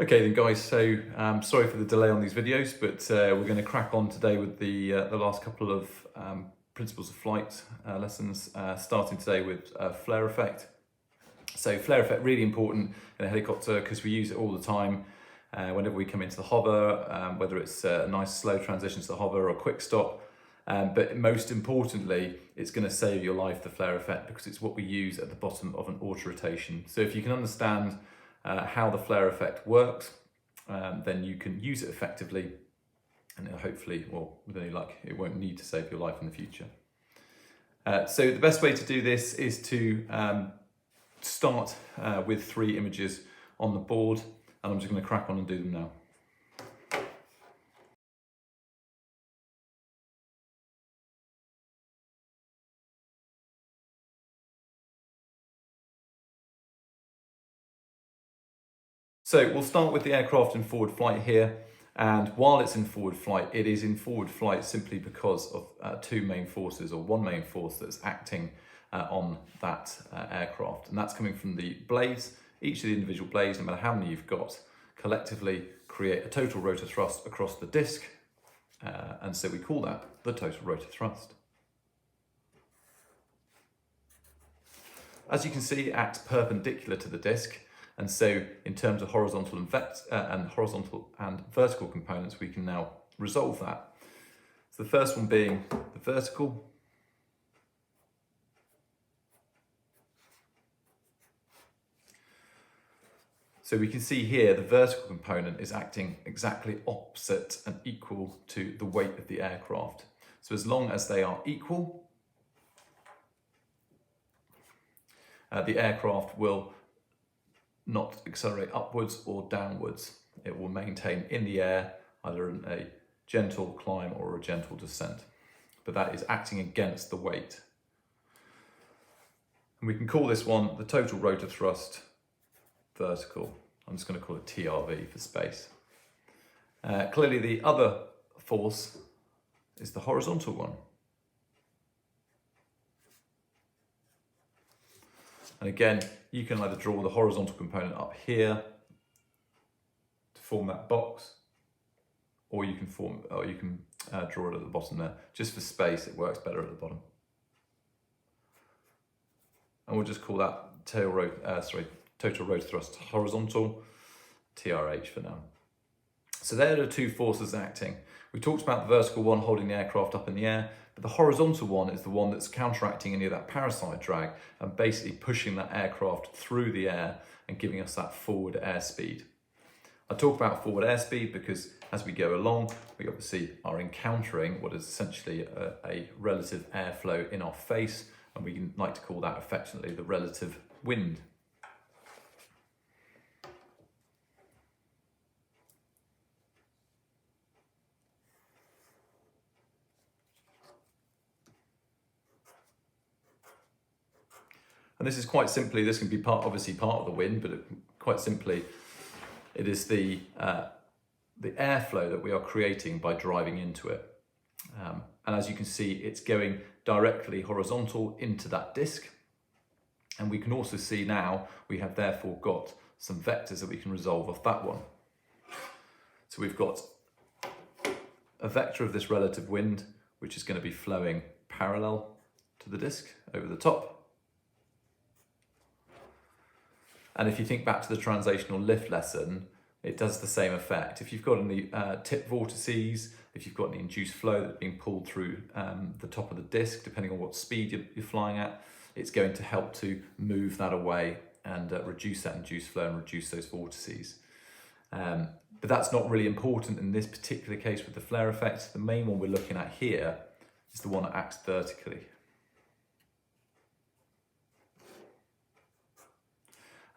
Okay then guys, so sorry for the delay on these videos, but we're going to crack on today with the last couple of principles of flight lessons, starting today with flare effect. So flare effect, really important in a helicopter because we use it all the time whenever we come into the hover, whether it's a nice slow transition to the hover or a quick stop. But most importantly, it's going to save your life, the flare effect, because it's what we use at the bottom of an auto rotation. So if you can understand how the flare effect works, then you can use it effectively, and hopefully, well, with any luck, it won't need to save your life in the future. So the best way to do this is to start with 3 images on the board, and I'm just going to crack on and do them now. So we'll start with the aircraft in forward flight here, and while it's in forward flight, it is in forward flight simply because of 2 main forces, or 1 main force that's acting on that aircraft, and that's coming from the blades. Each of the individual blades, no matter how many you've got, collectively create a total rotor thrust across the disc, and so we call that the total rotor thrust. As you can see, it acts perpendicular to the disc. And so in terms of horizontal and vertical components, we can now resolve that. So the first one being the vertical. So we can see here the vertical component is acting exactly opposite and equal to the weight of the aircraft. So as long as they are equal, the aircraft will not accelerate upwards or downwards. It will maintain in the air, either in a gentle climb or a gentle descent. But that is acting against the weight. And we can call this one the total rotor thrust vertical. I'm just going to call it TRV for space. Clearly the other force is the horizontal one. And again, you can either draw the horizontal component up here to form that box, or you can draw it at the bottom there. Just for space, it works better at the bottom. And we'll just call that total rotor thrust horizontal, TRH for now. So there are the 2 forces acting. We talked about the vertical one holding the aircraft up in the air, but the horizontal one is the one that's counteracting any of that parasite drag and basically pushing that aircraft through the air and giving us that forward airspeed. I talk about forward airspeed because as we go along, we obviously are encountering what is essentially a relative airflow in our face, and we like to call that affectionately the relative wind. And this is quite simply, this can be obviously part of the wind, but quite simply, it is the airflow that we are creating by driving into it. And as you can see, it's going directly horizontal into that disc. And we can also see now, we have therefore got some vectors that we can resolve off that one. So we've got a vector of this relative wind, which is going to be flowing parallel to the disc over the top. And if you think back to the translational lift lesson, it does the same effect. If you've got any tip vortices, if you've got any induced flow that's being pulled through the top of the disc, depending on what speed you're flying at, it's going to help to move that away and reduce that induced flow and reduce those vortices. But that's not really important in this particular case with the flare effect. The main one we're looking at here is the one that acts vertically.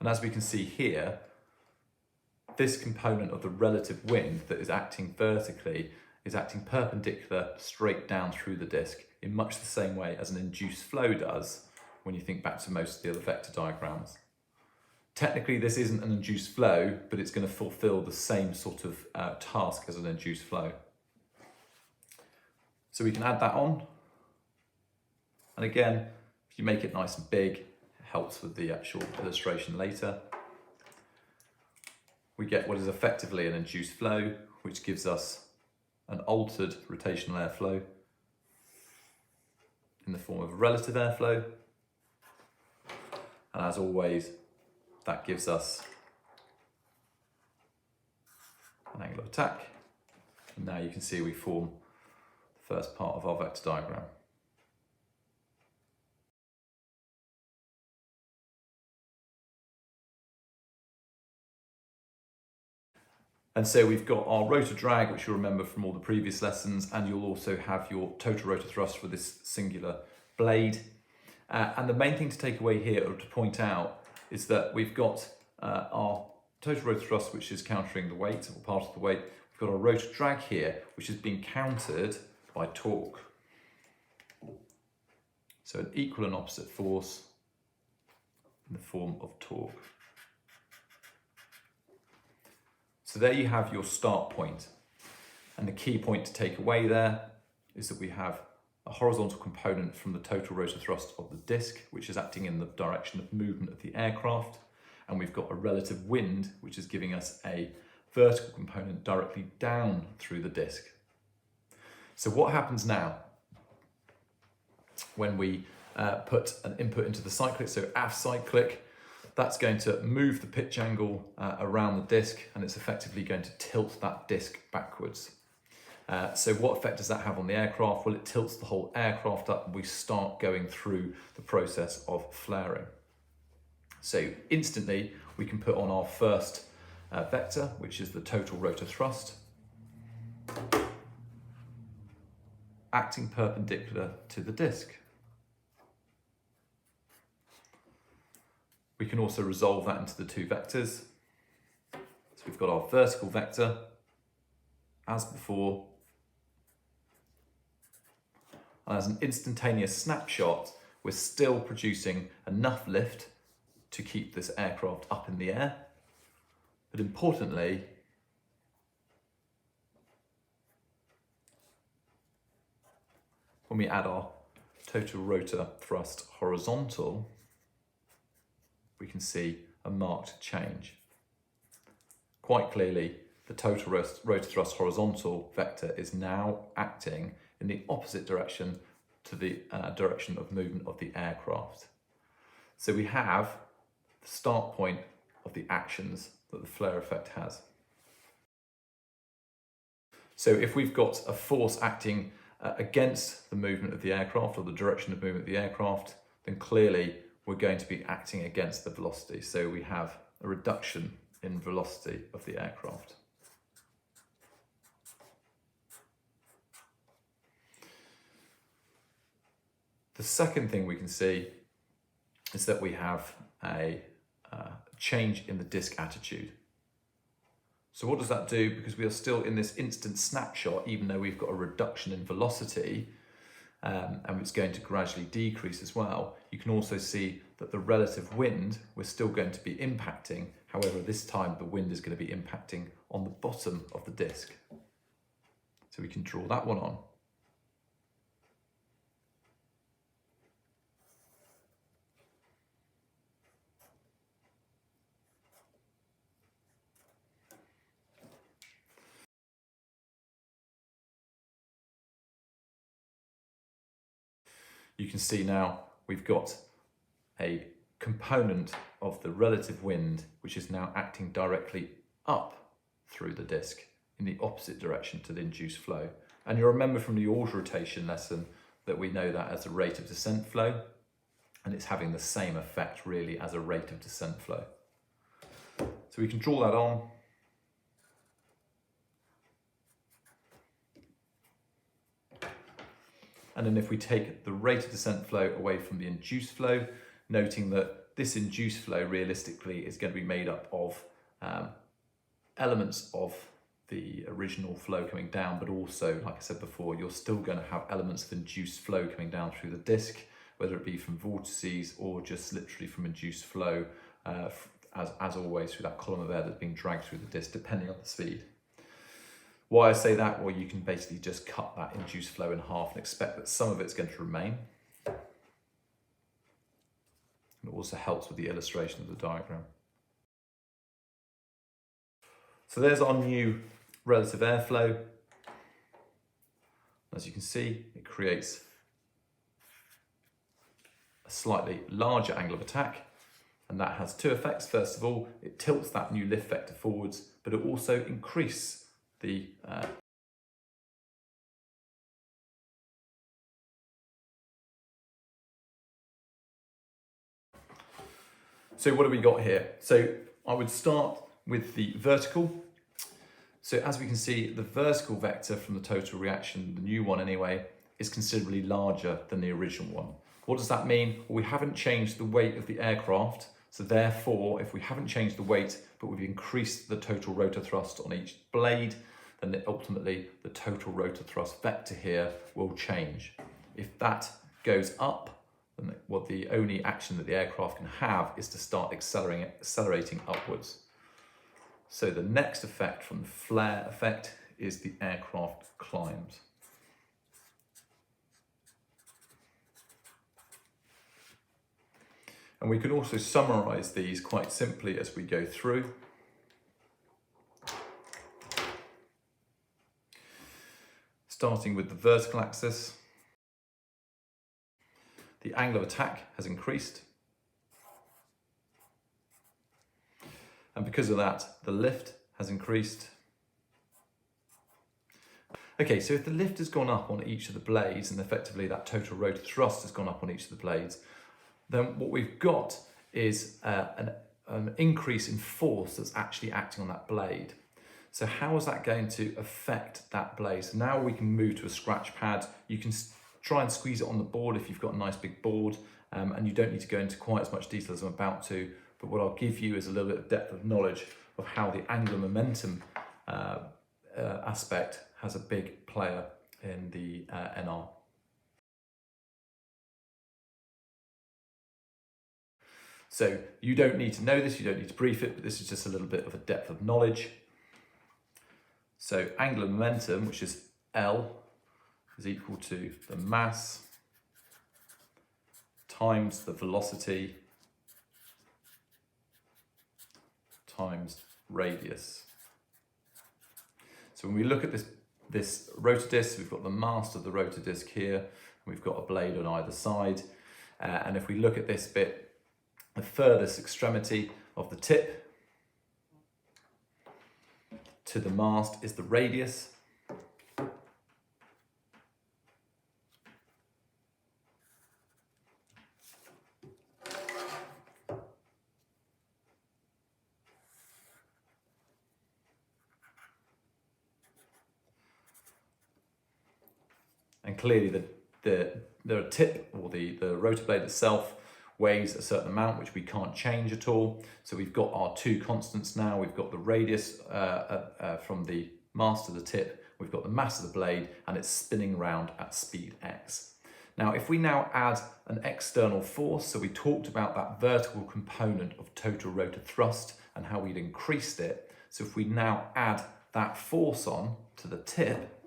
And as we can see here, this component of the relative wind that is acting vertically is acting perpendicular straight down through the disc in much the same way as an induced flow does when you think back to most of the other vector diagrams. Technically, this isn't an induced flow, but it's going to fulfill the same sort of task as an induced flow. So we can add that on. And again, if you make it nice and big, it helps with the actual illustration later. we get what is effectively an induced flow, which gives us an altered rotational airflow in the form of relative airflow. And as always, that gives us an angle of attack. And now you can see we form the first part of our vector diagram. And so we've got our rotor drag, which you'll remember from all the previous lessons, and you'll also have your total rotor thrust for this singular blade. And the main thing to take away here, or to point out, is that we've got our total rotor thrust, which is countering the weight, or part of the weight. We've got our rotor drag here, which is being countered by torque. So an equal and opposite force in the form of torque. So there you have your start point. And the key point to take away there is that we have a horizontal component from the total rotor thrust of the disc, which is acting in the direction of movement of the aircraft. And we've got a relative wind, which is giving us a vertical component directly down through the disc. So what happens now when we put an input into the cyclic, so aft cyclic, that's going to move the pitch angle around the disc, and it's effectively going to tilt that disc backwards. So what effect does that have on the aircraft? Well, it tilts the whole aircraft up and we start going through the process of flaring. So instantly we can put on our first vector, which is the total rotor thrust, acting perpendicular to the disc. We can also resolve that into the two vectors. So we've got our vertical vector, as before. And as an instantaneous snapshot, we're still producing enough lift to keep this aircraft up in the air. But importantly, when we add our total rotor thrust horizontal, we can see a marked change. Quite clearly, the total rotor thrust horizontal vector is now acting in the opposite direction to the direction of movement of the aircraft. So we have the start point of the actions that the flare effect has. So if we've got a force acting against the movement of the aircraft, or the direction of movement of the aircraft, then clearly we're going to be acting against the velocity. So we have a reduction in velocity of the aircraft. The second thing we can see is that we have a change in the disc attitude. So what does that do? Because we are still in this instant snapshot, even though we've got a reduction in velocity, and it's going to gradually decrease as well, you can also see that the relative wind, we're still going to be impacting. However, this time the wind is going to be impacting on the bottom of the disc. So we can draw that one on. You can see now we've got a component of the relative wind which is now acting directly up through the disc in the opposite direction to the induced flow. And you'll remember from the yaw rotation lesson that we know that as a rate of descent flow, and it's having the same effect really as a rate of descent flow. So we can draw that on. And then if we take the rate of descent flow away from the induced flow, noting that this induced flow realistically is going to be made up of elements of the original flow coming down, but also, like I said before, you're still going to have elements of induced flow coming down through the disc, whether it be from vortices or just literally from induced flow, as always, through that column of air that's being dragged through the disc, depending on the speed. Why I say that? Well, you can basically just cut that induced flow in half and expect that some of it's going to remain. It also helps with the illustration of the diagram. So there's our new relative airflow. As you can see, it creates a slightly larger angle of attack, and that has two effects. First of all, it tilts that new lift vector forwards, but it also increases the So what have we got here? So I would start with the vertical. So as we can see, the vertical vector from the total reaction, the new one anyway, is considerably larger than the original one. What does that mean? Well, we haven't changed the weight of the aircraft. So therefore, if we haven't changed the weight, but we've increased the total rotor thrust on each blade, then ultimately the total rotor thrust vector here will change. If that goes up, then the only action that the aircraft can have is to start accelerating upwards. So the next effect from the flare effect is the aircraft climbs. And we can also summarize these quite simply as we go through. Starting with the vertical axis, the angle of attack has increased. And because of that, the lift has increased. Okay, so if the lift has gone up on each of the blades and effectively that total rotor thrust has gone up on each of the blades, then what we've got is an increase in force that's actually acting on that blade. So how is that going to affect that blade? So now we can move to a scratch pad. You can try and squeeze it on the board if you've got a nice big board, and you don't need to go into quite as much detail as I'm about to, but what I'll give you is a little bit of depth of knowledge of how the angular momentum aspect has a big player in the NR. So you don't need to know this, you don't need to brief it, but this is just a little bit of a depth of knowledge. So angular momentum, which is L, is equal to the mass times the velocity times radius. So when we look at this rotor disc, we've got the mast of the rotor disc here, and we've got a blade on either side. And if we look at this bit, the furthest extremity of the tip to the mast is the radius. And clearly the tip or the rotor blade itself weighs a certain amount, which we can't change at all. So we've got our two constants now. We've got the radius from the mast to the tip. We've got the mass of the blade, and it's spinning around at speed x. Now, if we now add an external force, so we talked about that vertical component of total rotor thrust and how we'd increased it. So if we now add that force on to the tip,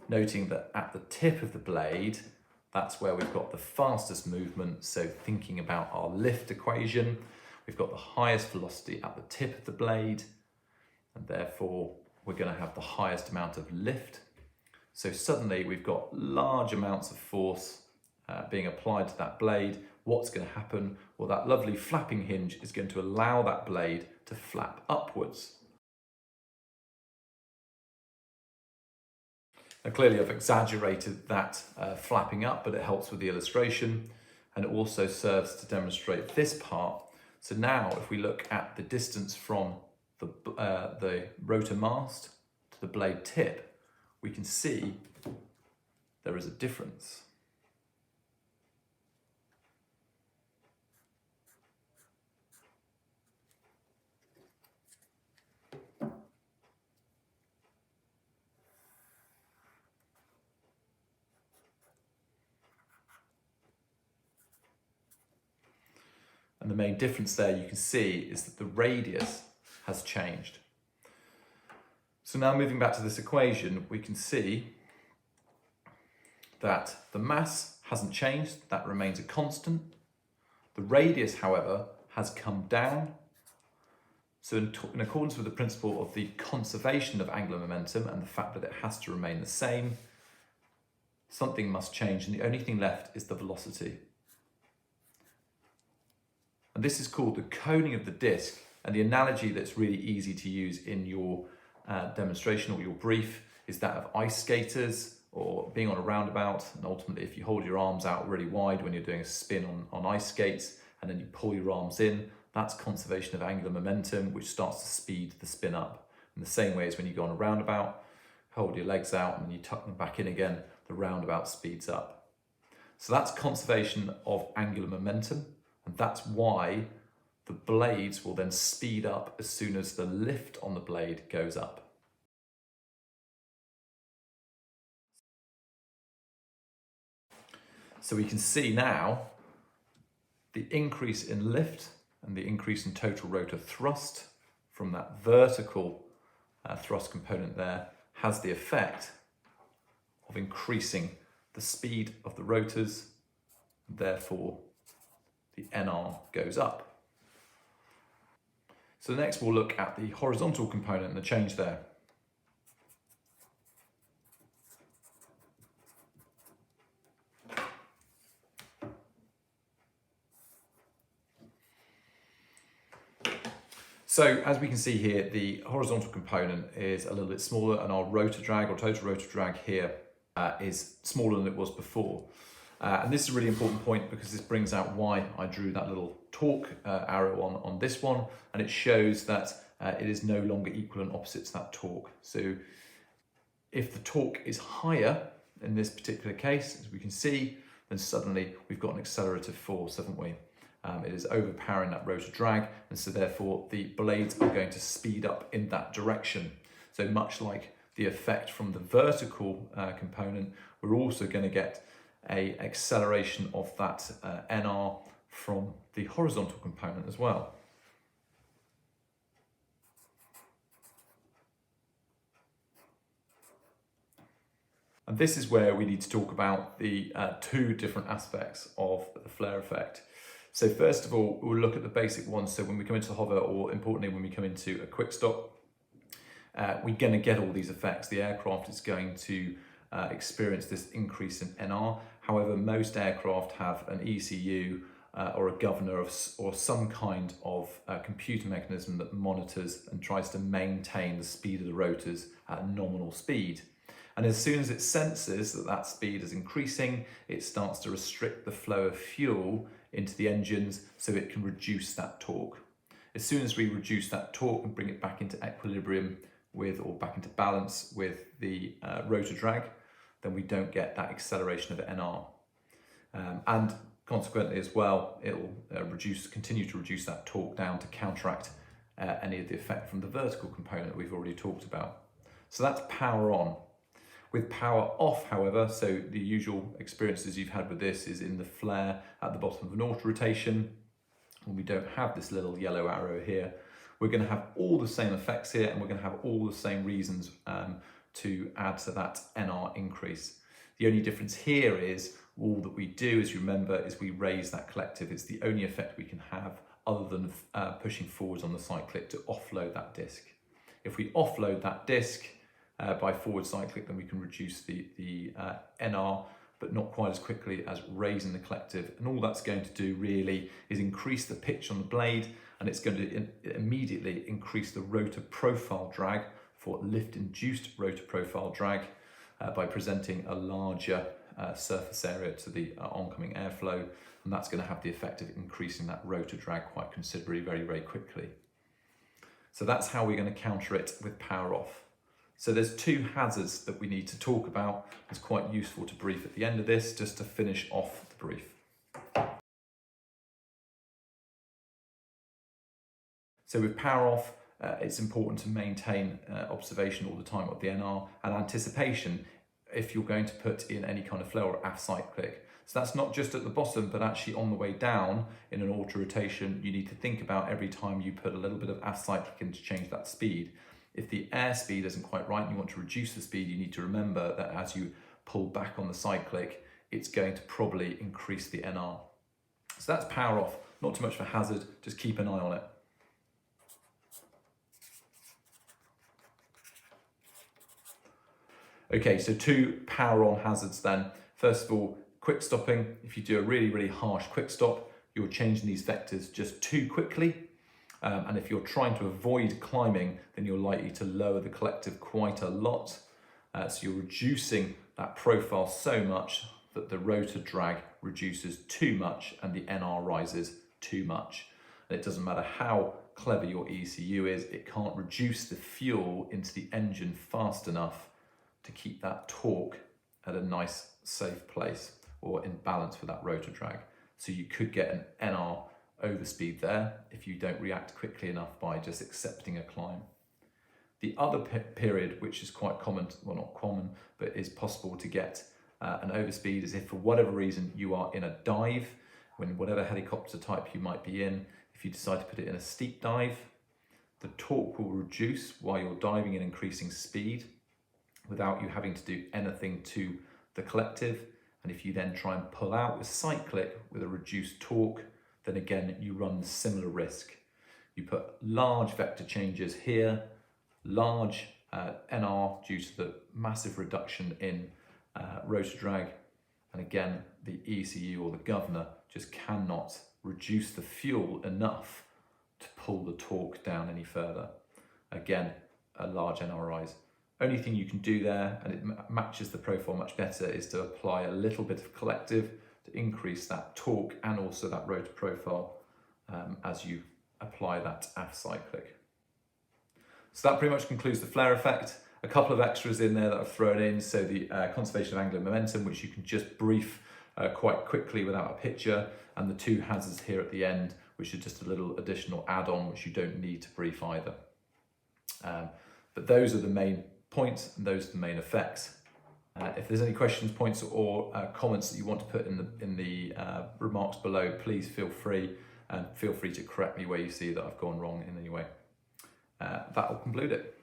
noting that at the tip of the blade, that's where we've got the fastest movement. So thinking about our lift equation, we've got the highest velocity at the tip of the blade, and therefore we're going to have the highest amount of lift. So suddenly we've got large amounts of force being applied to that blade. What's going to happen? Well, that lovely flapping hinge is going to allow that blade to flap upwards. Now, clearly I've exaggerated that flapping up, but it helps with the illustration, and it also serves to demonstrate this part. So now if we look at the distance from the rotor mast to the blade tip, we can see there is a difference. And the main difference there you can see is that the radius has changed. So now moving back to this equation, we can see that the mass hasn't changed, that remains a constant. The radius, however, has come down. So in accordance with the principle of the conservation of angular momentum and the fact that it has to remain the same, something must change, and the only thing left is the velocity. And this is called the coning of the disc, and the analogy that's really easy to use in your demonstration or your brief is that of ice skaters or being on a roundabout, and ultimately if you hold your arms out really wide when you're doing a spin on ice skates and then you pull your arms in, that's conservation of angular momentum, which starts to speed the spin up. In the same way as when you go on a roundabout, hold your legs out and then you tuck them back in again, the roundabout speeds up. So that's conservation of angular momentum, and that's why the blades will then speed up as soon as the lift on the blade goes up. So we can see now the increase in lift and the increase in total rotor thrust from that vertical thrust component there has the effect of increasing the speed of the rotors, therefore the NR goes up. So next we'll look at the horizontal component and the change there. So as we can see here, the horizontal component is a little bit smaller, and our rotor drag or total rotor drag here is smaller than it was before. And this is a really important point because this brings out why I drew that little torque arrow on this one, and it shows that it is no longer equal and opposite to that torque. So if the torque is higher in this particular case, as we can see, then suddenly we've got an accelerative force, haven't we? It is overpowering that rotor drag, and so therefore the blades are going to speed up in that direction. So much like the effect from the vertical component, we're also going to get an acceleration of that NR from the horizontal component as well. And this is where we need to talk about the two different aspects of the flare effect. So first of all, we'll look at the basic ones. So when we come into hover, or importantly, when we come into a quick stop, we're going to get all these effects. The aircraft is going to experience this increase in NR. However, most aircraft have an ECU or a governor or some kind of computer mechanism that monitors and tries to maintain the speed of the rotors at a nominal speed. And as soon as it senses that that speed is increasing, it starts to restrict the flow of fuel into the engines so it can reduce that torque. As soon as we reduce that torque and bring it back into equilibrium with, or back into balance with the rotor drag, then we don't get that acceleration of NR. And consequently as well, it'll continue to reduce that torque down to counteract any of the effect from the vertical component that we've already talked about. So that's power on. With power off, however, so the usual experiences you've had with this is in the flare at the bottom of an auto rotation, when we don't have this little yellow arrow here, we're going to have all the same effects here, and we're going to have all the same reasons to add to that NR increase. The only difference here is all that we do, as you remember, is we raise that collective. It's the only effect we can have other than pushing forwards on the cyclic to offload that disc. If we offload that disc by forward cyclic, then we can reduce the NR, but not quite as quickly as raising the collective. And all that's going to do really is increase the pitch on the blade, and it's going to immediately increase the rotor profile drag for lift-induced rotor profile drag by presenting a larger surface area to the oncoming airflow, and that's going to have the effect of increasing that rotor drag quite considerably very, very quickly. So that's how we're going to counter it with power off. So there's two hazards that we need to talk about. It's quite useful to brief at the end of this, just to finish off the brief. So with power off, it's important to maintain observation all the time of the NR and anticipation if you're going to put in any kind of flow or aft cyclic. So that's not just at the bottom, but actually on the way down in an auto rotation, you need to think about every time you put a little bit of aft cyclic in to change that speed. If the airspeed isn't quite right and you want to reduce the speed, you need to remember that as you pull back on the cyclic, it's going to probably increase the NR. So that's power off. Not too much of a hazard, just keep an eye on it. Okay, so 2 power on hazards then. First of all, quick stopping. If you do a really, really harsh quick stop, you're changing these vectors just too quickly. And if you're trying to avoid climbing, then you're likely to lower the collective quite a lot. So you're reducing that profile so much that the rotor drag reduces too much and the NR rises too much. And it doesn't matter how clever your ECU is, it can't reduce the fuel into the engine fast enough to keep that torque at a nice, safe place or in balance with that rotor drag. So you could get an NR overspeed there if you don't react quickly enough by just accepting a climb. The other period, which is quite common, well not common, but is possible to get an overspeed, is if for whatever reason you are in a dive, when whatever helicopter type you might be in, if you decide to put it in a steep dive, the torque will reduce while you're diving and increasing speed without you having to do anything to the collective. And if you then try and pull out with cyclic with a reduced torque, then again, you run the similar risk. You put large vector changes here, large NR due to the massive reduction in rotor drag. And again, the ECU or the governor just cannot reduce the fuel enough to pull the torque down any further. Again, a large NR rise. Only thing you can do there, and it matches the profile much better, is to apply a little bit of collective to increase that torque and also that rotor profile as you apply that aft cyclic. So that pretty much concludes the flare effect. A couple of extras in there that I've thrown in. So the conservation of angular momentum, which you can just brief quite quickly without a picture, and the 2 hazards here at the end, which are just a little additional add-on, which you don't need to brief either. But those are the main points and those are the main effects. If there's any questions, points, or comments that you want to put in the remarks below, please feel free, and feel free to correct me where you see that I've gone wrong in any way. That will conclude it.